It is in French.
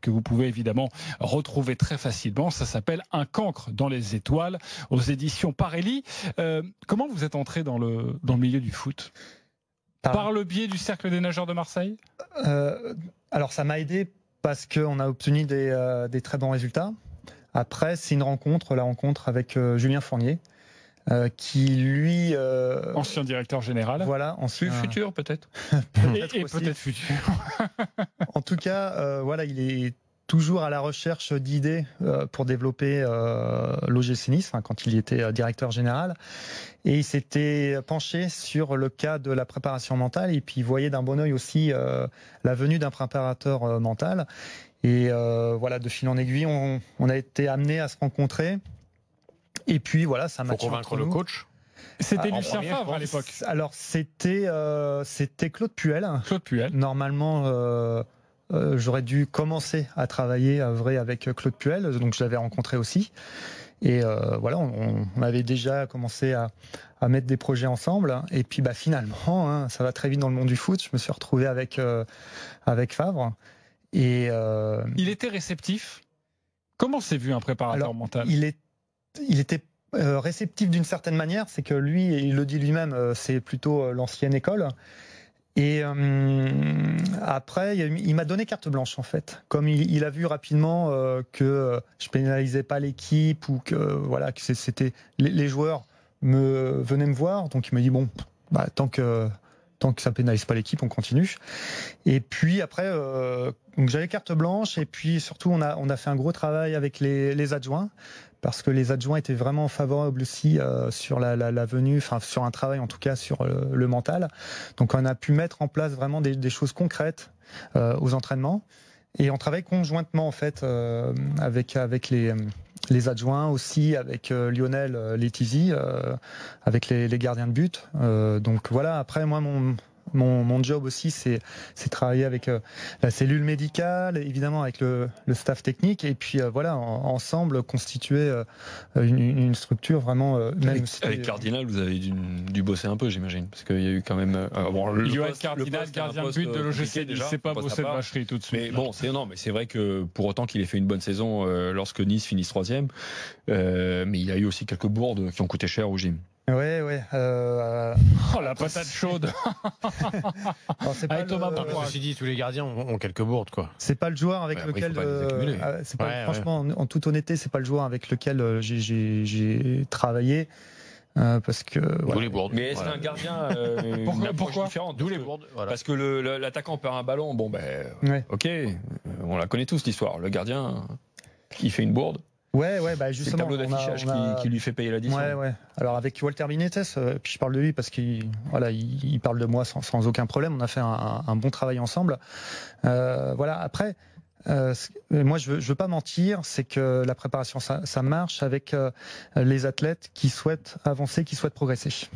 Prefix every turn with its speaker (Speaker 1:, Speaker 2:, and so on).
Speaker 1: que vous pouvez évidemment retrouver très facilement. Ça s'appelle Un cancre dans les étoiles aux éditions Parelli. Comment vous êtes entré dans le milieu du foot ? Par le biais du Cercle des nageurs de Marseille ?
Speaker 2: Alors ça m'a aidé parce qu'on a obtenu des très bons résultats. Après, c'est la rencontre avec Julien Fournier, qui lui...
Speaker 1: ancien directeur général.
Speaker 2: Voilà,
Speaker 1: plus futur peut-être. et peut-être futur.
Speaker 2: En tout cas, voilà, il est toujours à la recherche d'idées pour développer l'OGC Nice, quand il était directeur général. Et il s'était penché sur le cas de la préparation mentale et puis il voyait d'un bon œil aussi la venue d'un préparateur mental. Et voilà, de fil en aiguille, on a été amené à se rencontrer. Et puis voilà, ça m'a
Speaker 3: matché. Faut convaincre le coach.
Speaker 1: C'était Lucien Favre à l'époque.
Speaker 2: Alors c'était Claude Puel.
Speaker 1: Claude Puel.
Speaker 2: Normalement, j'aurais dû commencer à travailler avec Claude Puel, donc je l'avais rencontré aussi. Et voilà, on avait déjà commencé à mettre des projets ensemble. Et puis finalement, ça va très vite dans le monde du foot. Je me suis retrouvé avec Favre. Et
Speaker 1: il était réceptif. Comment s'est vu un préparateur mental ?
Speaker 2: Il était réceptif d'une certaine manière. C'est que lui, il le dit lui-même, c'est plutôt l'ancienne école. Et après, il m'a donné carte blanche en fait. Comme il a vu rapidement que je pénalisais pas l'équipe ou que voilà que c'était les joueurs venaient me voir, donc il m'a dit bon, tant que ça pénalise pas l'équipe, on continue. Et puis après, donc j'avais carte blanche et puis surtout on a fait un gros travail avec les adjoints. Parce que les adjoints étaient vraiment favorables aussi sur la venue, enfin sur un travail en tout cas sur le mental. Donc on a pu mettre en place vraiment des choses concrètes aux entraînements et on travaille conjointement en fait avec les adjoints aussi, avec Lionel Letizy, avec les gardiens de but. Donc voilà. Après moi mon job aussi, c'est travailler avec la cellule médicale, évidemment avec le staff technique, et puis voilà, ensemble constituer une structure vraiment.
Speaker 3: Avec Cardinal, vous avez dû bosser un peu, j'imagine, parce qu'il y a eu quand même.
Speaker 1: Johan Cardinal, gardien de but de l'OGC, il ne sait pas bosser de vacherie tout de suite.
Speaker 3: Mais bon, mais c'est vrai que pour autant qu'il ait fait une bonne saison lorsque Nice finisse 3e, mais il y a eu aussi quelques bourdes qui ont coûté cher au gym.
Speaker 2: Ouais.
Speaker 1: Oh la patate chaude.
Speaker 2: Avec
Speaker 3: Thomas Bourgoin. Je me suis dit, tous les gardiens ont quelques bourdes, quoi.
Speaker 2: C'est pas le joueur avec lequel. Franchement, en toute honnêteté, c'est pas le joueur avec lequel j'ai travaillé. Parce que
Speaker 3: d'où les bourdes. Mais est-ce qu'un gardien
Speaker 1: pourquoi
Speaker 3: différente, d'où les bourdes, parce que l'attaquant perd un ballon, ok, on la connaît tous l'histoire. Le gardien, il fait une bourde.
Speaker 2: Ouais, justement.
Speaker 3: C'est le tableau d'affichage qui lui fait payer l'addition.
Speaker 2: Ouais. Alors avec Walter Benitez, puis je parle de lui parce qu'il parle de moi sans aucun problème. On a fait un bon travail ensemble. Voilà. Après, moi je veux pas mentir, c'est que la préparation ça marche avec les athlètes qui souhaitent avancer, qui souhaitent progresser.